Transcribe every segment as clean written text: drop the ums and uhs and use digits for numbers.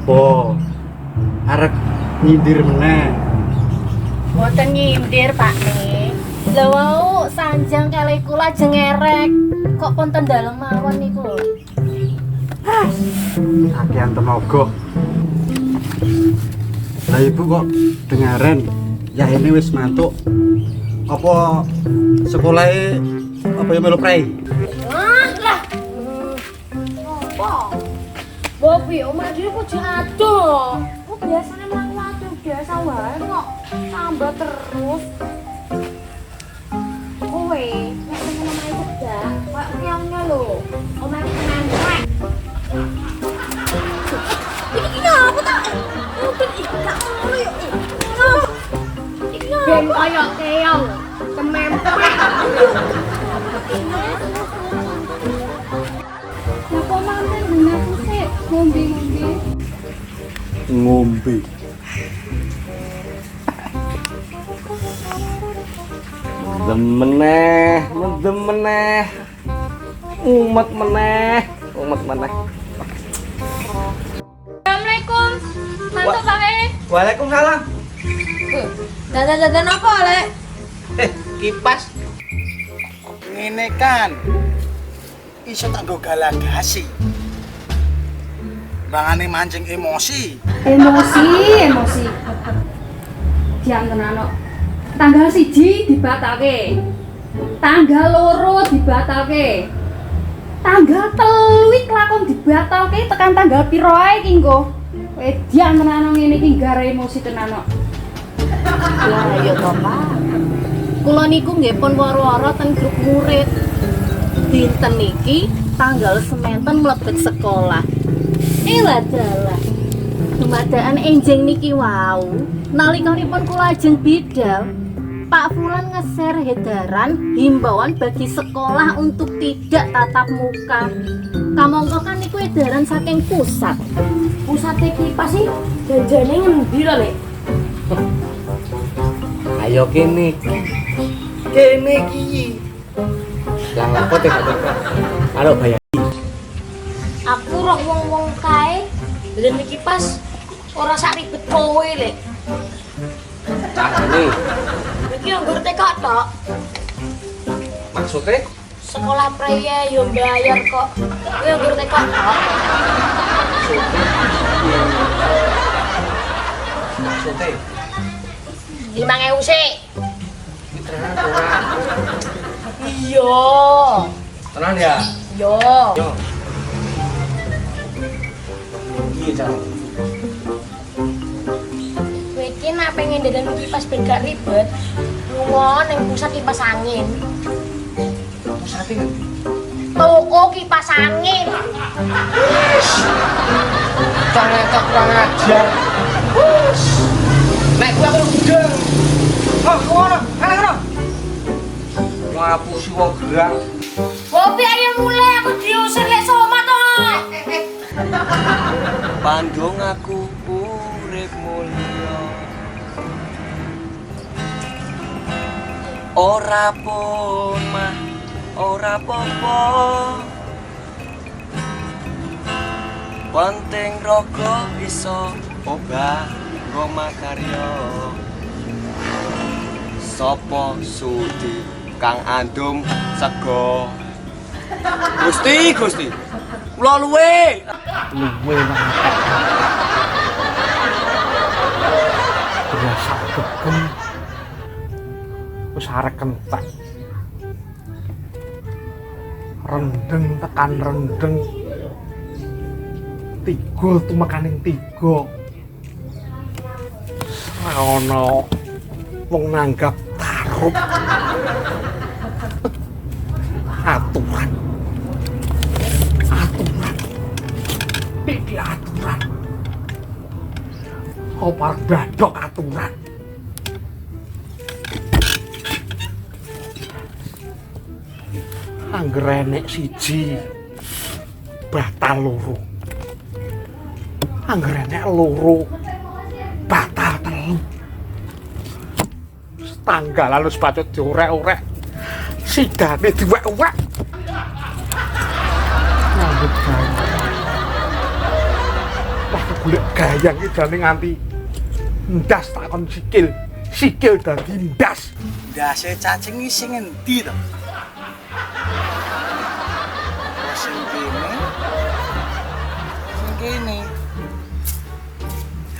Apa? Arep nyindir meneh. Mboten nyindir, Pak nih. Lha wau sanjang kalih kula jengerek. Kok ponten dalem mawon niku lho. Kakean tenaga. Lah ibu kok dengaren ya ini wis mantuk. Apa sekolahnya apa yang melu prei? Lah. Apa? Bobi omah dhewe kok adoh. Kok biasane mlaku adoh biasa wae kok tambah terus. Kowe nek pengen omahe cedak, koyo nyongnya lho. Omahe kementrek. Iki apa ta? Ben iki gak ngono yo. Ben koyo keong, kemempet. Apa manten bener sih ngombe-ngombe? Ngombe. Demeneh, demeneh. Umat meneh, umat meneh. Assalamualaikum. Mantuk Pak E. Waalaikumsalam. Dadan-dadan apa, Lek? Kipas. Ngene kan iso tak nggo galagasi bangane mancing emosi. Emosi. Diantenano. Tanggal 1 dibatalke. Tanggal 2 dibatalke. Tanggal 3 iki lakon dibatalke tekan tanggal piro ae iki nggo. Kowe diantenano ngene iki gara emosi tenan kok. Lah ya to, Pak. Kula niku nggih pun waro-waro ten grup murid. Dinten niki tanggal sementen mlebet sekolah. Lah dalah. Dumadaan enjing niki wau. Nalikanipun kula ajeng bidal, Pak Fulan nge-share edaran himbauan bagi sekolah untuk tidak tatap muka. Kamangka kan niku edaran saking pusat. Pusat iki pas sih janjane ngendi lho, Lek? Ayo kene. Kene iki. Lah apa teh kata? Halo bayar. Aku roh wong-wong kae dan iki pas ora sak ribet kowe, Lek. Carane Iki yang gur TK tok. maksudnya Sekolah praya yo bayar kok. Iki yang gur TK tok. maksudnya 5.000 sih. tenan ora. Iya. Tenan ya? Yo. Yo. Iya, Cang. Kowe iki nek pengen dadan kipas ben gak ribet, lunga ning pusat kipas angin. Pusate ngendi? Toko kipas angin. Ternyata kurang ajar. Nek gua aku gudeng. Oh, ngono. Ngono. Ngapusi wong gerak. Bobi ayo mulai aku diusir lek somat to. Pandung aku urip mulya ora pun mah ora apa-apa penting raga iso obah ngoma karya sapa sudi kang andum sego Gusti kula luwe Biasa gegem. Wis arek kentek. Rendeng tekan rendeng. Tiga tumekaning tiga. Ora ono wong nanggap tarup. Aturan. Iki aturan. Kopar badok aturan. Angger enek siji batal loro. Angger enek loro batal telu. Tanggalan wis patut diorek-orek. Sidane diwek-wek. Nyambut gawe. Wah, golek gayang idane nganti ndas takon sikil dadi ndas. Ndase cacing iki sing endi to? Sing kene. Sing kene.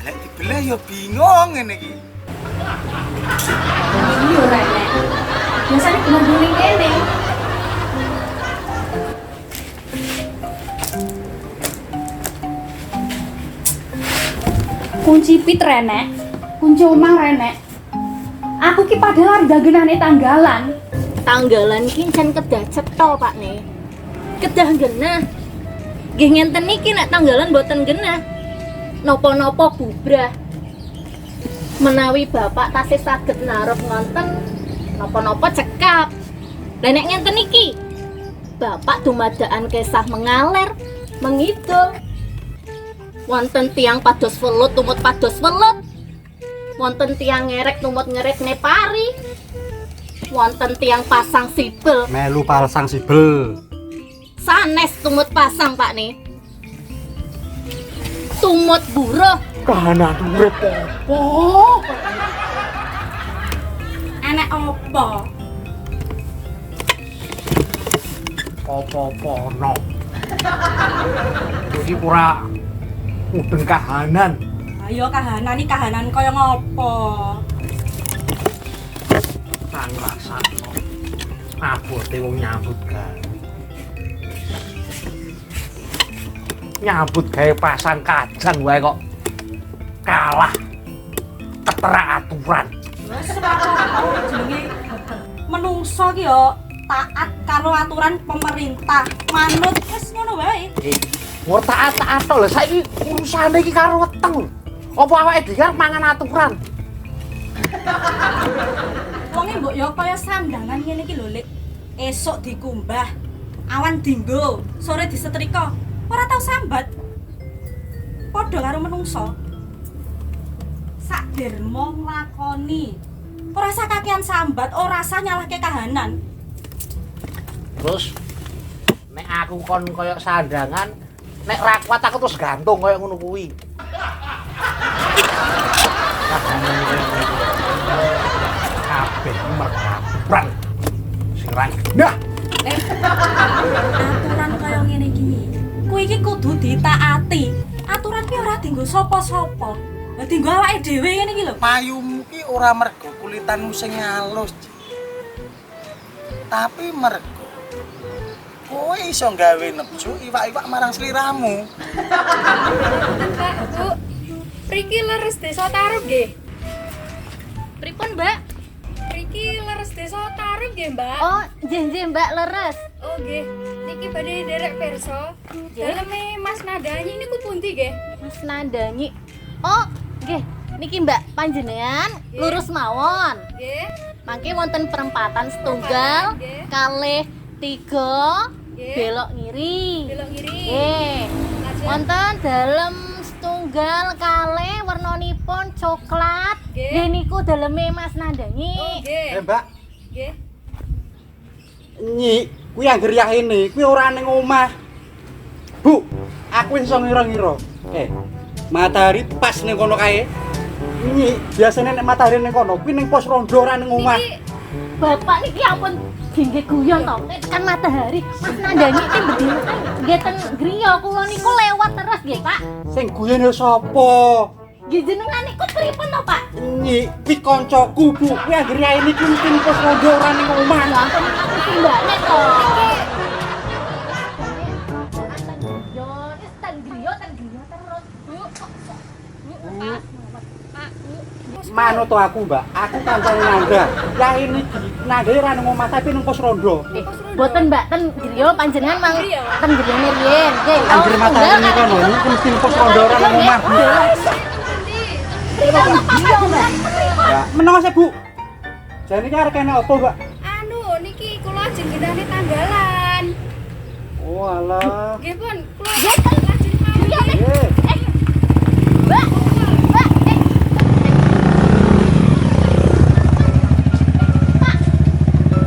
Lek dibelah ya bingung ngene iki. Iya Renek. Biasanya cuma guling kene. Kunci pit Renek. Kunci omah Renek. Aku ki padahal arep dagenane tanggalan. Tanggalan ki jan kedah cetha Pakne. Kedah genah. Nggih ngenten niki nek tanggalan mboten genah. Napa-napa bubrah. Menawi Bapak tasih saged naruh ngonten napa-napa cekap. Lah nek ngenten iki Bapak dumadakan kesah mengaler, mengidul. Wonten tiang pados welut tumut pados welut. Wonten tiang ngerek tumut ngerek nepari. Wonten tiang pasang sibel, Melu palsang sibel. sanes tumut pasang Pakne. Tumut buruh. Kahanan urip apa? Enek apa? Apa-apa ono. Iki ora mudeng kahanan. Ayo kahanan iki kahanan kaya ngopo? Nang rasakno. Abote wong nyambut gawe. Nyambut gawe pasang kajan wae kok kalah keteraturan. Wes apa jenenge menungso ki yo taat karo aturan pemerintah. Manut wis ngono wae. Ora taat-taat to lho saiki urusane iki karo weteng. Apa awake dhewe mangan aturan? Wonge mbok yo kaya sandangan ngene iki lho, Lik. Esuk dikumbah, awan dinggo, sore disetrika. Ora tau sambat. Padha karo menungso. Sak dermo nglakoni. Ora usah kakean sambat, ora usah nyalahke kahanan. Terus nek aku kon kaya sandangan, nek ra kuat aku terus gantung kaya ngono kuwi. Kabeh merkabran. Sing ra genah. Aturan kaya ngene iki. Kuwi iki kudu ditaati. Aturan ki ora dienggo sapa-sapa. Lah dienggo awake dhewe ngene iki lho. Payumu ki ora mergo kulitanmu sing halus. Tapi mergo kowe iso gawe nepsu iwak-iwak marang sliramu. Mbak, Bu. Priki leres desa Tarup nggih. Pripun, Mbak? Priki leres desa Tarup nggih, Mbak. Oh, nggih Mbak leres. Oh, nggih. Niki badhe derek pirsa. Daleme Mas Nadani niku pundi nggih? Mas Nandanyi. Oh, nggih. Niki Mbak panjenengan lurus mawon. Nggih. Mangke wonten perempatan setunggal Nggih. kalih 3 Nggih. belok ngiri. Belok ngiri. Nggih. Lajeng. Wonten dalem setunggal kalih warnanipun coklat. Nggih. Nggih niku daleme Mas Oh, Nandanyi. nggih. Mbak, Nggih. Nyi, kuwi anggere yahene, kuwi ora ning omah. Bu, aku iso ngira-ngira. Matahari pas ning kono kae. Nyi, biasane nek matahari ning kono, kuwi ning pos rondo ora ning omah. Niki Bapak niki ampun ginggih guyon to. Nek tekan matahari, Mas Nandanyi iki berdiri nggih ten griya kula niku lewat terus nggih, Pak. Sing guyone sapa? Nggih jenengan niku pripun to, Pak? Nyi, kuwi kancaku, Bu. Kuwi anggere yahene iki mungkin pos rondo ora ning omah. Ya ampun aku timbane to. Ten griya terus. Bu, Pak. Pak, Bu. Manut to aku, Mbak. Aku kancane Nanda. Yahene iki Nanda ora ning omah tapi ning pos rondo. Boten Mbak, ten griya panjenengan mang ten griyane riyen. Nggih. Anggere matahari ning kono, niku mesti ning pos rondo ora ning omah, Bu. Ya, meneng sih, Bu. Jane iki arek kene apa, Mbak? anu niki kula ajeng genane tanggalan. Oh, alah. Nggih, Pun. Kula Nggih, ten lajeng mawon. Eh, Mbak, Mbak, Pak.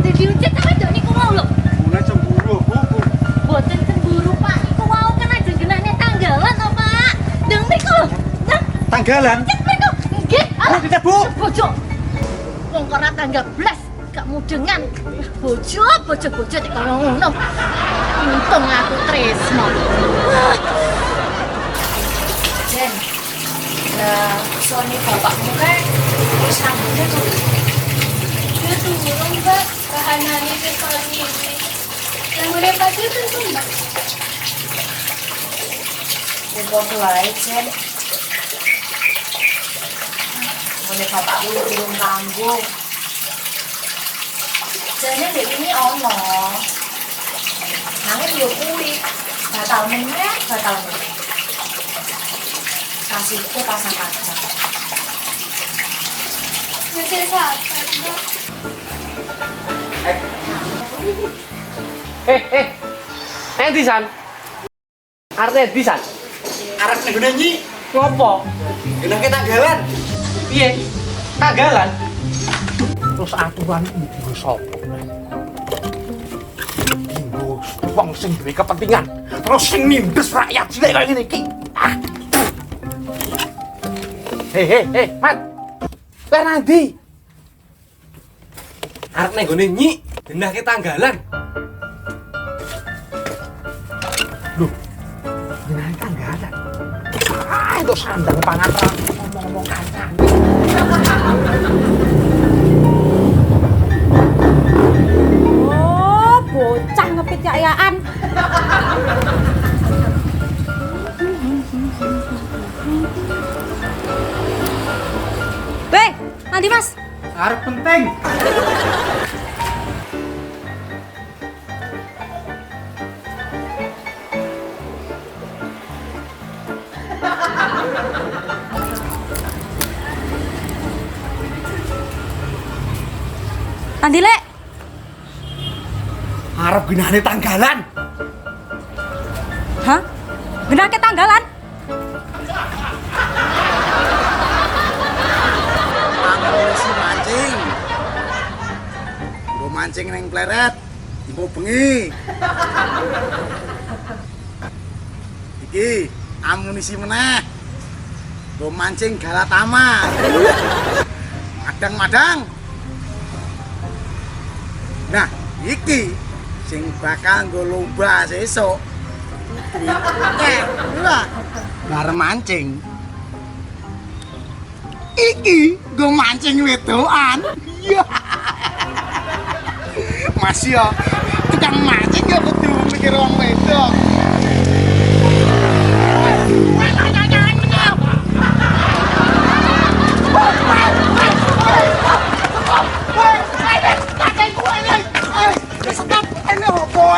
Diucet apa ndok niku mau lho. mulai cemburu, Bu. Boten cemburu, Pak. Niku wau kan ajeng genane tanggalan to, Pak. Ndeng mriku lho. tanggalan. Nggih, Tidak, Bu. bojo. Wong kok ora tanggal blas, gak mudengan. Bojo tek kono ngono. Untung aku tresno. Jen, suami bapakmu kan sambungnya tuh. Ya turun mbak, bahanannya seperti ini. Yang udah pagi tentu mbak. Buat lain, Jen. Mulai bapakmu turun kampung. Jennya dek ini ono. Nangin yo kuwi. Batal meneh. Kasihku pasang-pasang. Masih sabar mbak. Endi san? Arep endi san? Arep ning gone Nyi. Ngopo? Genake tanggalan. Piye? Tanggalan. Terus aturan nggo sapa? Nggo wong sing duwe kepentingan, terus sing nindes rakyat cilik kaya ngene iki. Hei, Mat. Kowe nanti. Arep ning gone Nyi. Genake tanggalan. Genake tanggalan. Itu sandang pangatran ngomong-ngomong kancane. Oh, bocah ngepityayaan. Weh, nanti Mas. Arep penting. Nanti Lek. Arep genane tanggalan. Hah? Genake tanggalan? Si mancing. Gue mancing neng pleret. Ibu bengi. Iki amunisi meneh. Gue mancing galatama. Madang-madang. Nah, iki sing bakal nggo lomba sesuk. Lah, bareng mancing. Iki gue mancing wedoan. Iya. Mas ya, tukang mancing gak kudu mikir wong wedok.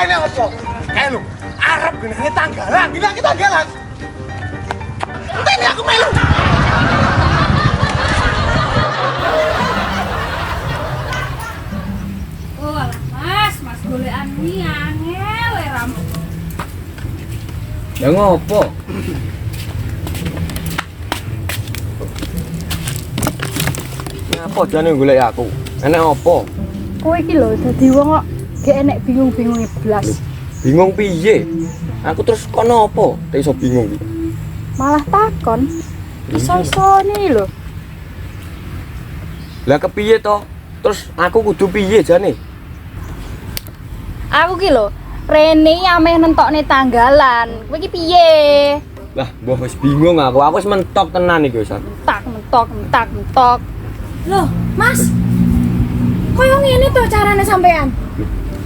Ini apa? Lu, arep genane tanggalan. Gila kita galan. Ini aku melu. Oh, alah, Mas golekan iki angel ram. Ya ngopo? Apa jane golek aku? Enek apa? Kowe iki lho dadi wong kok gak enek bingung-bingunge blas. Bingung piye? Aku terus kono apa? Tak iso bingung iki. Malah takon. Iso-isone lho. Lah kepiye to? Terus aku kudu piye jane? Aku ki lho, Rene ameh nentokne tanggalan. Kowe iki piye? Lah, mbah wis bingung aku. Aku wis mentok tenan iki wis. Mentok. Loh, Mas. Koyo ngene to carane sampean.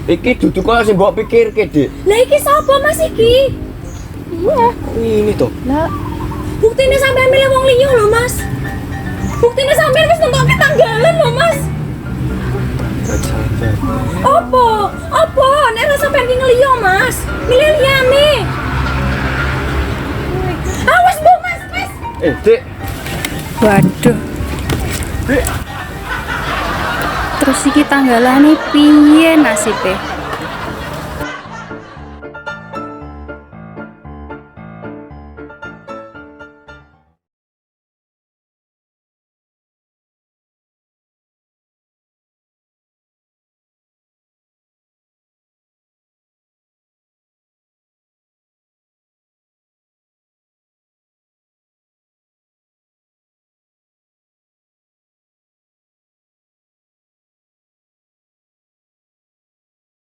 Iki dudu koyo sing mbok pikirke, Dik. Lah iki sapa Mas iki? Iya. Ini to. Lah, buktine sampean milih wong liya lho, Mas. Buktine sampean wis nentokne tanggalan lho, Mas. Apa? Nek ora sampean ki ngeliyo, Mas. Milih liyane. Awas, Bu, Mas. Dik. Waduh. Terus iki tanggalane piye nasibe?